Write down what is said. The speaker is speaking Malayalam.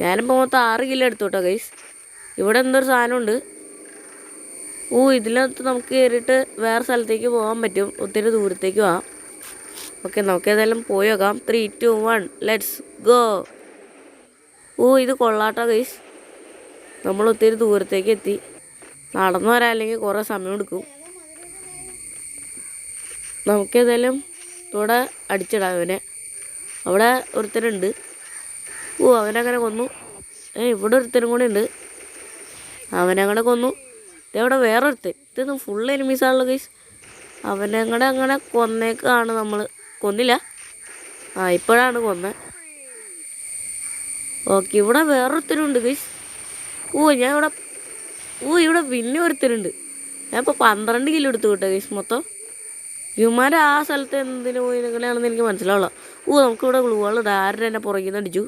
ഞാനിപ്പോൾ മൊത്തം 6 കിലോ എടുത്തു കേട്ടോ ഗൈസ്. ഇവിടെ എന്തൊരു സാധനമുണ്ട്. ഇതിനകത്ത് നമുക്ക് കയറിയിട്ട് വേറെ സ്ഥലത്തേക്ക് പോകാൻ പറ്റും. ഒത്തിരി ദൂരത്തേക്ക് പോകാം. ഓക്കെ, നമുക്ക് ഏതായാലും പോയി നോക്കാം. 3, 2, 1 ലെറ്റ്സ് ഗോ. ഇത് കൊള്ളാട്ടോ ഗൈസ്. നമ്മൾ ഒത്തിരി ദൂരത്തേക്ക് എത്തി. നടന്നു വരാൻ അല്ലെങ്കിൽ കുറേ സമയം എടുക്കും. നമുക്കേതായാലും ഇവിടെ അടിച്ചിടാം അവനെ. അവിടെ ഒരുത്തനുണ്ട്. അവനങ്ങനെ കൊന്നു. ഇവിടെ ഒരുത്തനും കൂടെ ഉണ്ട്. അവനങ്ങനെ കൊന്നു. ഇതവിടെ വേറെ ഒരുത്തൻ. ഇതൊന്നും ഫുൾ എനിമീസാണല്ലോ ഗൈസ്. അവനങ്ങടെ അങ്ങനെ കൊന്നേക്കാണ് നമ്മൾ. കൊന്നില്ല. ഇപ്പോഴാണ് കൊന്നത്. ഓക്കെ, ഇവിടെ വേറൊരുത്തനുണ്ട് ഗൈസ്. ഇവിടെ പിന്നെ ഒരുത്തനുണ്ട്. ഞാൻ ഇപ്പോൾ 12 കിലോ എടുത്തു കേട്ടോ ഗൈസ് മൊത്തം. ഇവന്മാർ ആ സ്ഥലത്ത് എന്തിനു പോയി നിൽക്കണമെന്ന് എനിക്ക് മനസ്സിലാവില്ല. നമുക്കിവിടെ ഗ്ലൂവാൾ ആരുടെ തന്നെ പുറകിൽ നിന്ന് അടിച്ചു.